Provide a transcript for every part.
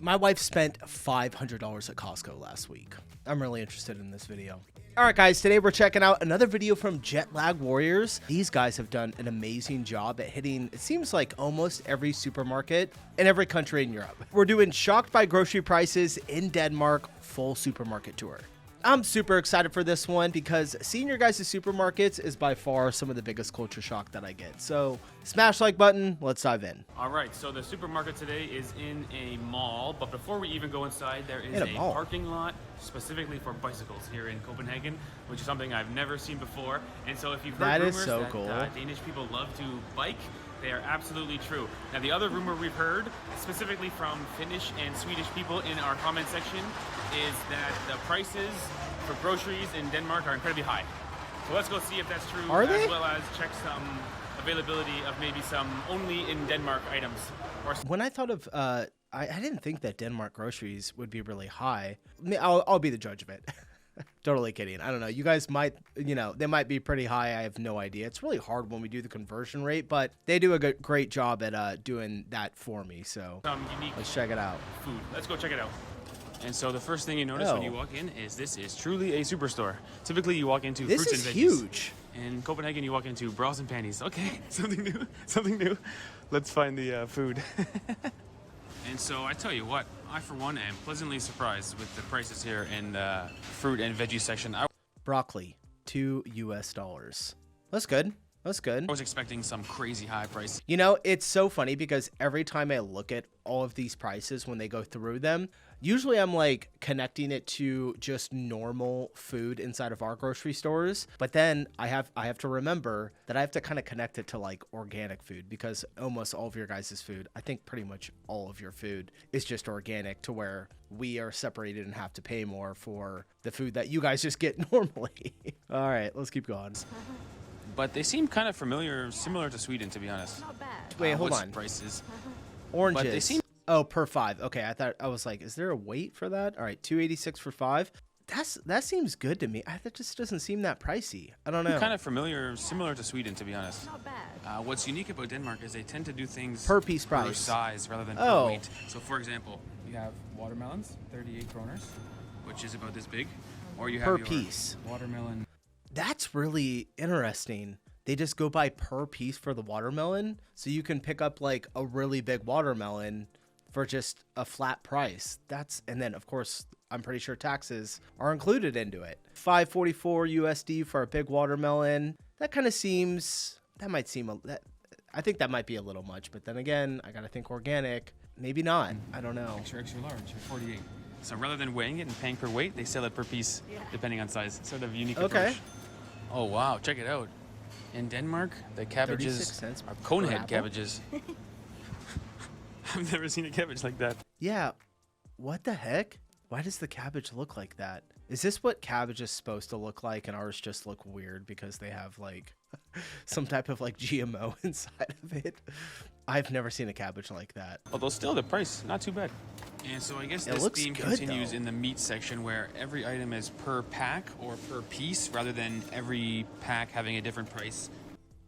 My wife spent $500 at Costco last week. I'm really interested in this video. Alright guys, today we're checking out another video from Jet Lag Warriors. These guys have done an amazing job at hitting, it seems like, almost every supermarket in every country in Europe. We're doing Shocked by Grocery Prices in Denmark full supermarket tour. I'm super excited for this one because seeing your guys' supermarkets is by far some of the biggest culture shock that I get. So smash like button, let's dive in. All right, so the supermarket today is in a mall, but before we even go inside, there is a parking lot specifically for bicycles here in Copenhagen, which is something I've never seen before. And so if you've heard rumors that Danish people love to bike, they are absolutely true. Now, the other rumor we've heard, specifically from Finnish and Swedish people in our comment section, is that the prices for groceries in Denmark are incredibly high. So let's go see if that's true, as well as check some availability of maybe some only in Denmark items. When I thought of, I didn't think that Denmark groceries would be really high. I mean, I'll be the judge of it. Totally kidding. I don't know. You guys might, they might be pretty high. I have no idea. It's really hard when we do the conversion rate, but they do a great job at doing that for me. So let's check it out. Food. Let's go check it out. And so the first thing you notice when you walk in is this is truly a superstore. Typically you walk into fruits and veggies. This is huge. In Copenhagen you walk into bras and panties. Okay, something new, something new. Let's find the food. And so I tell you what, I for one am pleasantly surprised with the prices here in the fruit and veggie section. Broccoli, $2 US. That's good. That's good. I was expecting some crazy high price. You know, it's so funny because every time I look at all of these prices when they go through them, usually I'm like connecting it to just normal food inside of our grocery stores. But then I have to remember that I have to kind of connect it to like organic food, because almost all of your guys' food, I think pretty much all of your food is just organic, to where we are separated and have to pay more for the food that you guys just get normally. All right, let's keep going. But they seem kind of similar to Sweden, to be honest. Not bad. Wait, hold on. Prices. Oranges. But they seem per 5. Okay, I was like, is there a weight for that? All right, $2.86 for 5. That seems good to me. That just doesn't seem that pricey. I don't know. Kind of similar to Sweden, to be honest. Not bad. What's unique about Denmark is they tend to do things per piece per price, size rather than per weight. So, for example, you have watermelons, 38 kroners, which is about this big, or you have per your piece watermelon. That's really interesting. They just go by per piece for the watermelon, so you can pick up like a really big watermelon for just a flat price. And then of course I'm pretty sure taxes are included into it. $5.44 USD for a big watermelon. That kind of seems, I think that might be a little much, but then again, I gotta think organic. Maybe not. I don't know. Extra large, 48. So rather than weighing it and paying per weight, they sell it per piece, depending on size. Sort of unique approach. Oh wow, check it out. In Denmark, the cabbages are conehead cabbages. I've never seen a cabbage like that. Yeah, what the heck? Why does the cabbage look like that? Is this what cabbage is supposed to look like, and ours just look weird because they have like some type of like GMO inside of it? I've never seen a cabbage like that. Although still the price, not too bad. And so I guess this theme continues in the meat section, where every item is per pack or per piece rather than every pack having a different price.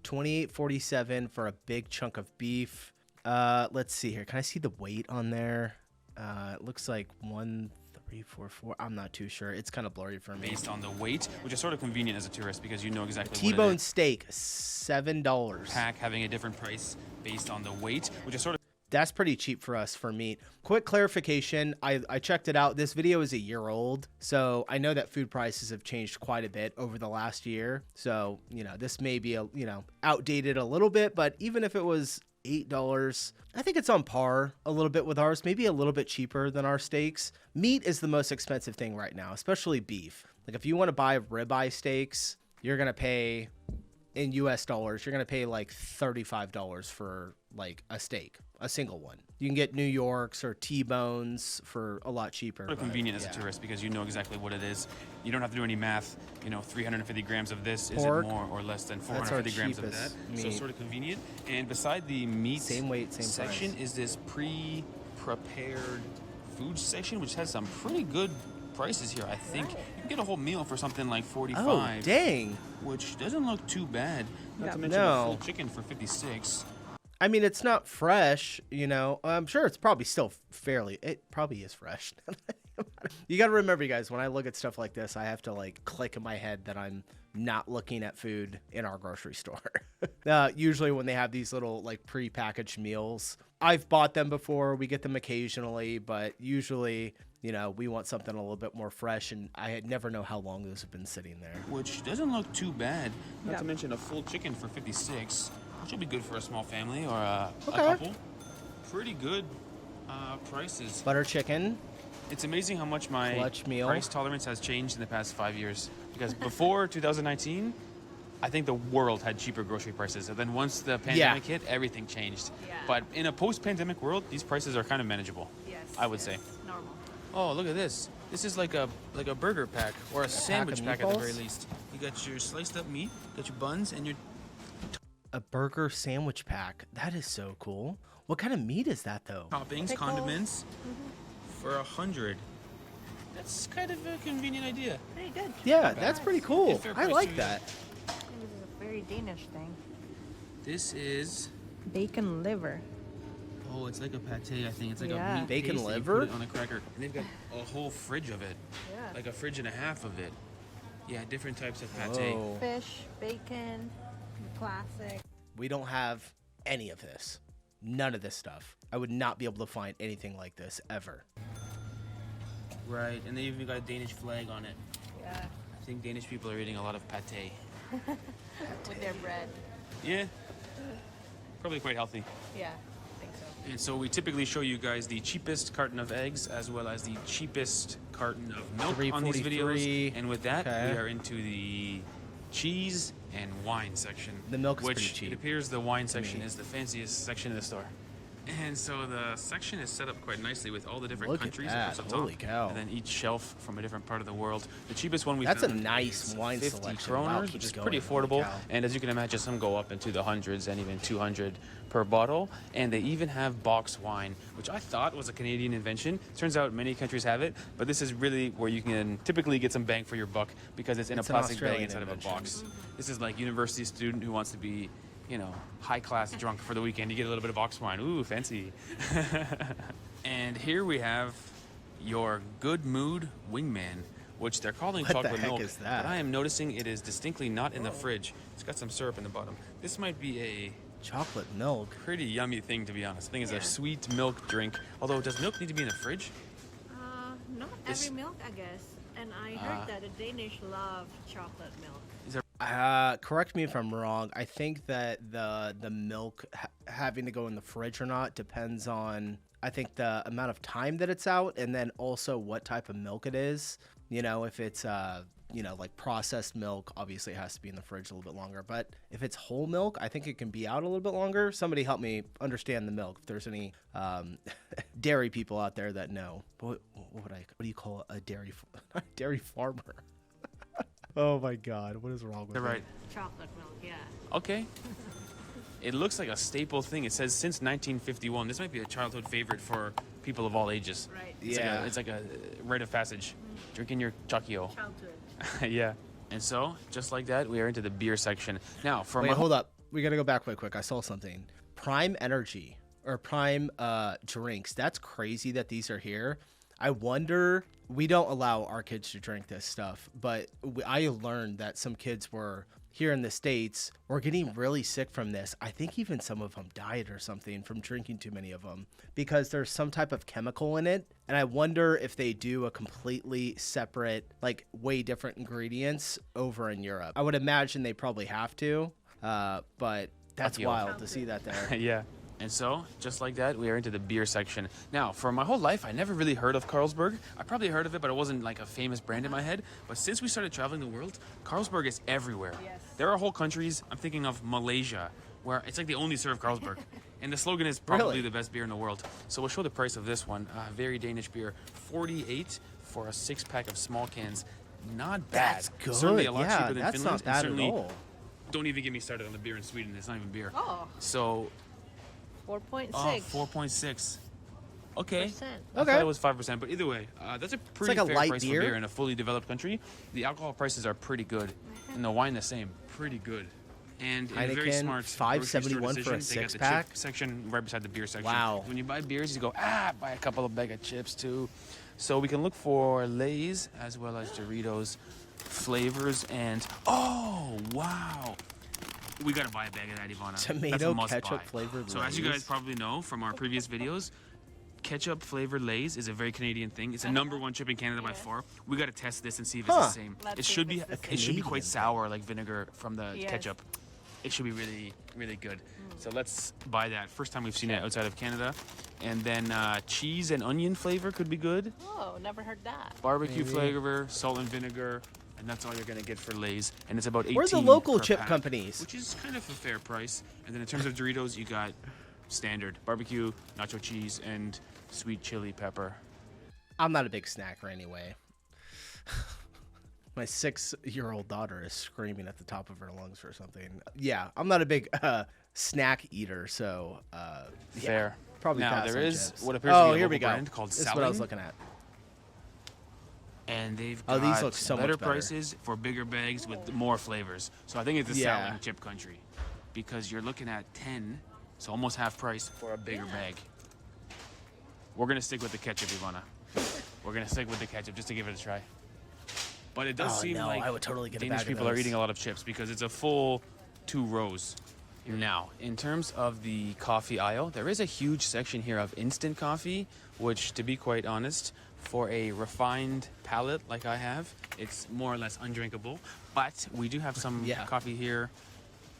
$28.47 for a big chunk of beef. Let's see here. Can I see the weight on there? It looks like 1,344. I'm not too sure. It's kind of blurry for me. Based on the weight, which is sort of convenient as a tourist because you know exactly what it is. T-bone steak, $7. Pack having a different price based on the weight, which is sort of... That's pretty cheap for us for meat. Quick clarification, I checked it out. This video is a year old, so I know that food prices have changed quite a bit over the last year. So, this may be, outdated a little bit, but even if it was $8, I think it's on par a little bit with ours, maybe a little bit cheaper than our steaks. Meat is the most expensive thing right now, especially beef. Like if you want to buy ribeye steaks, you're going to pay, in US dollars, you're going to pay like $35 for like a steak, a single one. You can get New Yorks or T-bones for a lot cheaper. Sort of convenient as a tourist because you know exactly what it is. You don't have to do any math. 350 grams of this, pork, is it more or less than 450 grams of that? Meat. So it's sort of convenient. And beside the meat same weight, same section price, is this pre-prepared food section, which has some pretty good prices here. I think you can get a whole meal for something like 45. Oh, dang. Which doesn't look too bad. Not to mention a full chicken for 56. I mean, it's not fresh, you know. I'm sure it's probably still it probably is fresh. You got to remember, you guys, when I look at stuff like this, I have to like click in my head that I'm not looking at food in our grocery store. Usually when they have these little like pre-packaged meals, I've bought them before. We get them occasionally, but usually, you know, we want something a little bit more fresh, and I never know how long those have been sitting there. Which doesn't look too bad. Not to mention a full chicken for $56, which will be good for a small family or a couple. Pretty good prices. Butter chicken. It's amazing how much my price tolerance has changed in the past 5 years. Because before 2019, I think the world had cheaper grocery prices. And then once the pandemic hit, everything changed. Yeah. But in a post-pandemic world, these prices are kind of manageable. Yes, I would say. Normal. Oh, look at this. This is like a burger pack or a sandwich pack at the very least. You got your sliced up meat, got your buns, and your... A burger sandwich pack. That is so cool. What kind of meat is that, though? Toppings, pickles, condiments, for $100. That's kind of a convenient idea. Pretty good. Yeah, that's pretty cool. I like that. This is a very Danish thing. This is... bacon liver. Oh, it's like a pate, I think. It's like a meat bacon paste liver? That you put it on a cracker. And they've got a whole fridge of it. Yeah. Like a fridge and a half of it. Yeah, different types of pate. Whoa. Fish, bacon, classic. We don't have any of this. None of this stuff. I would not be able to find anything like this ever. Right, and they even got a Danish flag on it. Yeah. I think Danish people are eating a lot of pate. With their bread. Yeah. Probably quite healthy. Yeah, I think so. And so we typically show you guys the cheapest carton of eggs as well as the cheapest carton of milk on these videos. And with that, we are into the cheese and wine section. The milk's pretty which cheap. It appears the wine section is the fanciest section in the store. And so the section is set up quite nicely with all the different countries. Holy cow. And then each shelf from a different part of the world. The cheapest one we found is a nice wine 50 selection. kroners, which is pretty affordable. And as you can imagine, some go up into the hundreds and even 200 per bottle. And they even have box wine, which I thought was a Canadian invention. Turns out many countries have it, but this is really where you can typically get some bang for your buck because it's in a plastic bag instead of a box. This is like university student who wants to be, you know, high-class drunk for the weekend. You get a little bit of box wine. Ooh, fancy. And here we have your good mood wingman, which they're calling chocolate milk. What the heck is that? But I am noticing it is distinctly not in the fridge. It's got some syrup in the bottom. This might be a chocolate milk. Pretty yummy thing, to be honest. I think it's a sweet milk drink. Although, does milk need to be in the fridge? Not every milk, I guess. And I heard that the Danish love chocolate milk. Correct me if I'm wrong. I think that the milk having to go in the fridge or not depends on, I think, the amount of time that it's out, and then also what type of milk it is. You know, if it's you know, like processed milk, obviously it has to be in the fridge a little bit longer. But if it's whole milk, I think it can be out a little bit longer. Somebody help me understand the milk. If there's any dairy people out there that know, what do you call a dairy farmer? Oh my God, what is wrong with that? Right. Chocolate milk, yeah. Okay. It looks like a staple thing. It says since 1951. This might be a childhood favorite for people of all ages. Right. It's like a rite of passage. Drinking your chocchio. Childhood. Yeah. And so, just like that, we are into the beer section. Now, hold up. We got to go back real quick. I saw something. Prime Energy or Prime drinks. That's crazy that these are here. I wonder, we don't allow our kids to drink this stuff, but I learned that some kids were here in the States were getting really sick from this. I think even some of them died or something from drinking too many of them because there's some type of chemical in it. And I wonder if they do a completely separate, like way different ingredients over in Europe. I would imagine they probably have to, but that's wild to see that there. Yeah. And so, just like that, we are into the beer section. Now, for my whole life, I never really heard of Carlsberg. I probably heard of it, but it wasn't like a famous brand in my head. But since we started traveling the world, Carlsberg is everywhere. Yes. There are whole countries, I'm thinking of Malaysia, where it's like they only serve Carlsberg. And the slogan is probably the best beer in the world. So we'll show the price of this one. Very Danish beer. 48 for a 6-pack of small cans. Not bad. That's good. Certainly a lot cheaper than that's Finland. Not bad at all. Don't even get me started on the beer in Sweden. It's not even beer. Oh. So... 4.6. Oh, 4.6. Okay. Okay. I thought it was 5%, but either way, that's a pretty like a fair light price beer. for beer in a fully developed country. The alcohol prices are pretty good, and the wine the same. Pretty good. And Heineken, in a very smart $5.71 for a six-pack. Chip section right beside the beer section. Wow. When you buy beers, you go, buy a couple of bag of chips too. So we can look for Lay's as well as Doritos flavors. And oh wow, we gotta buy a bag of that, Ivana. Tomato ketchup flavored Lay's. So as you guys probably know from our previous videos, ketchup flavored Lay's is a very Canadian thing. It's the #1 chip in Canada by far. We gotta test this and see if it's the same. It should be quite sour like vinegar from the ketchup. It should be really, really good. So let's buy that. First time we've seen it outside of Canada. And then cheese and onion flavor could be good. Oh, never heard that. Barbecue flavor, salt and vinegar, and that's all you're gonna get for Lay's. And it's about 18. Where's the local per chip pack, companies? which is kind of a fair price. And then in terms of Doritos, you got standard barbecue, nacho cheese, and sweet chili pepper. I'm not a big snacker anyway. My 6-year-old daughter is screaming at the top of her lungs for something. Yeah, I'm not a big snack eater, so Fair. Probably now pass there on is chips. what appears to be a here local we go. brand called This is what I was Saling. looking at. And they've got these look so better much better. prices for bigger bags with more flavors. So I think it's a Saling chip country because you're looking at 10, so almost half price for a bigger bag. We're gonna stick with the ketchup, Ivana. We're gonna stick with the ketchup just to give it a try. But it does seem like I would totally get a Danish bag of people are those. eating a lot of chips because it's a full 2 rows. Now, in terms of the coffee aisle, there is a huge section here of instant coffee, which, to be quite honest, for a refined palate like I have, it's more or less undrinkable. But we do have some coffee here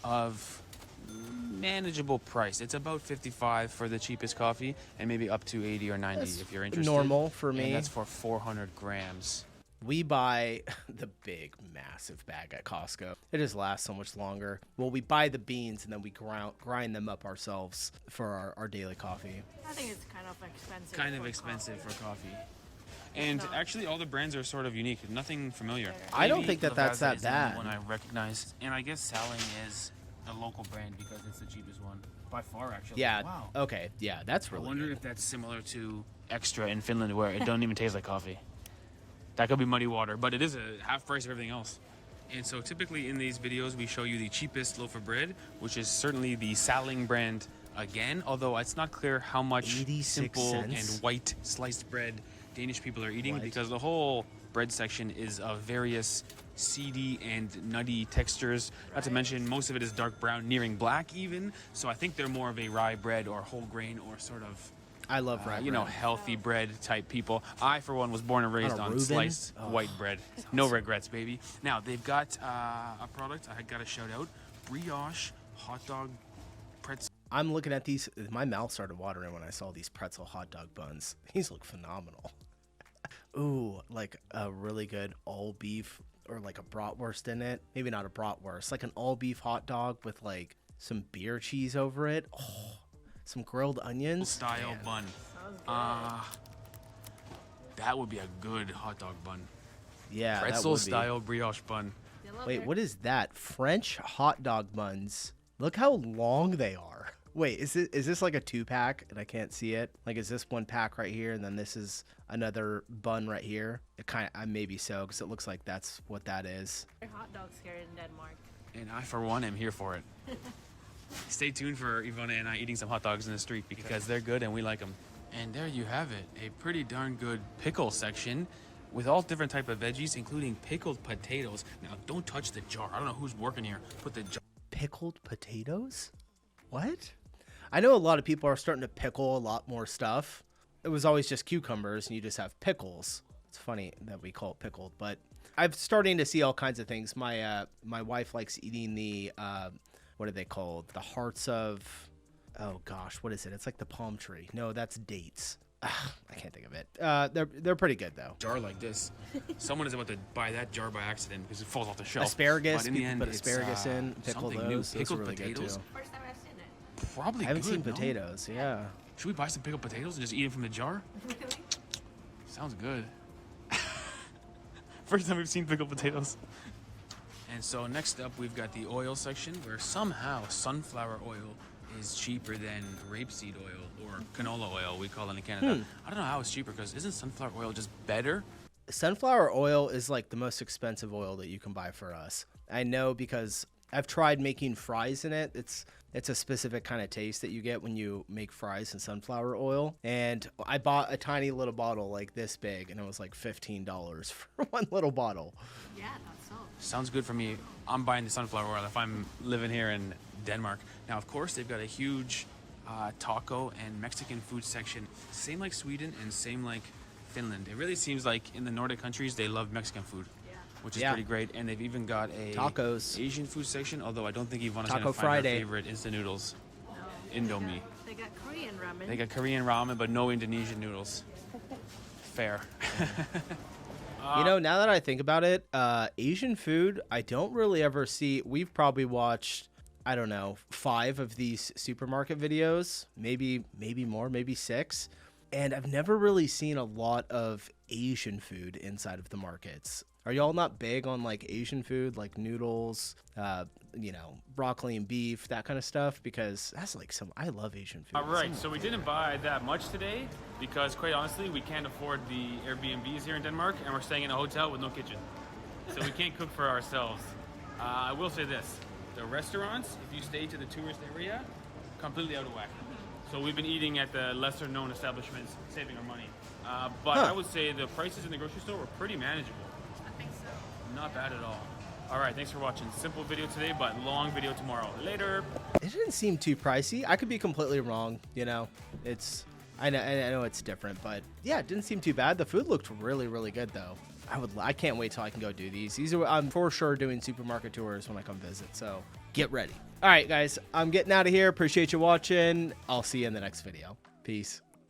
of manageable price. It's about 55 for the cheapest coffee, and maybe up to 80 or 90 if you're interested. Normal for me. And that's for 400 grams. We buy the big, massive bag at Costco. It just lasts so much longer. Well, we buy the beans and then we grind them up ourselves for our daily coffee. I think it's kind of expensive. Kind of expensive for coffee. And actually, all the brands are sort of unique. Nothing familiar. I don't think that's Lavazza that is the bad. only one I recognize. And I guess Saling is a local brand because it's the cheapest one. By far, actually. Yeah. Wow. Okay. Yeah, that's really I wonder good. if that's similar to Extra in Finland where it doesn't even taste like coffee. That could be muddy water, but it is a half price of everything else. And so typically in these videos, we show you the cheapest loaf of bread, which is certainly the Saling brand again, although it's not clear how much 86 simple cents? and white sliced bread Danish people are eating because the whole bread section is of various seedy and nutty textures. Not to mention most of it is dark brown, nearing black even. So I think they're more of a rye bread or whole grain or sort of I love rye bread. healthy bread type people. I, for one, was born and raised on Reuben? sliced white bread. No regrets, baby. Now, they've got a product I got to shout out. Brioche hot dog pretzel. I'm looking at these. My mouth started watering when I saw these pretzel hot dog buns. These look phenomenal. Ooh, like a really good all beef or like a bratwurst in it. Maybe not a bratwurst, like an all beef hot dog with like some beer cheese over it. Oh, some grilled onions. Style bun. That would be a good hot dog bun. Yeah, Pretzel style brioche bun. Wait, what is that? French hot dog buns. Look how long they are. Wait, is this like a 2-pack and I can't see it? Like, is this 1 pack right here and then this is another bun right here? It kind of, maybe so, because it looks like that's what that is. Hot dogs here in Denmark. And I, for one, am here for it. Stay tuned for Ivana and I eating some hot dogs in the street because they're good and we like them. And there you have it, a pretty darn good pickle section with all different type of veggies, including pickled potatoes. Now, don't touch the jar. I don't know who's working here. Put the jar. Pickled potatoes? What? I know a lot of people are starting to pickle a lot more stuff. It was always just cucumbers and you just have pickles. It's funny that we call it pickled, but I'm starting to see all kinds of things. My wife likes eating the what are they called? The hearts of, oh gosh, what is it? It's like the palm tree. No, that's dates. I can't think of it. They're pretty good though. Jar like this. Someone is about to buy that jar by accident because it falls off the shelf. Asparagus, But in the people end, put it's, asparagus in, pickle something new. those. Those are Pickled really good potatoes. too. First time I've seen it. Probably I haven't good, seen no? potatoes. Yeah. Should we buy some pickled potatoes and just eat them from the jar? Really? Sounds good. First time we've seen pickled potatoes. And so next up, we've got the oil section where somehow sunflower oil is cheaper than rapeseed oil or canola oil, we call it in Canada. I don't know how it's cheaper because isn't sunflower oil just better? Sunflower oil is like the most expensive oil that you can buy for us. I know because I've tried making fries in it. It's a specific kind of taste that you get when you make fries in sunflower oil. And I bought a tiny little bottle like this big, and it was like $15 for one little bottle. Yeah, that's all. Sounds good for me. I'm buying the sunflower oil if I'm living here in Denmark. Now, of course, they've got a huge taco and Mexican food section. Same like Sweden and same like Finland. It really seems like in the Nordic countries, they love Mexican food. Which is pretty great, and they've even got a tacos Asian food section. Although I don't think Yvonne's Taco gonna find Friday. her favorite instant noodles, Indomie. They got Korean ramen. They got Korean ramen, but no Indonesian noodles. Fair. You know, now that I think about it, Asian food I don't really ever see. We've probably watched, I don't know, 5 of these supermarket videos, maybe more, maybe 6. And I've never really seen a lot of Asian food inside of the markets. Are y'all not big on like Asian food, like noodles, broccoli and beef, that kind of stuff? Because that's like I love Asian food. All right, so we didn't buy that much today because quite honestly, we can't afford the Airbnbs here in Denmark, and we're staying in a hotel with no kitchen. So we can't cook for ourselves. I will say this, the restaurants, if you stay to the tourist area, completely out of whack. So we've been eating at the lesser known establishments, saving our money. But I would say the prices in the grocery store were pretty manageable. I think so. Not bad at all. All right, thanks for watching. Simple video today, but long video tomorrow. Later. It didn't seem too pricey. I could be completely wrong. I know it's different, but yeah, it didn't seem too bad. The food looked really, really good though. I can't wait till I can go do these. I'm for sure doing supermarket tours when I come visit. So get ready. All right, guys, I'm getting out of here. Appreciate you watching. I'll see you in the next video. Peace.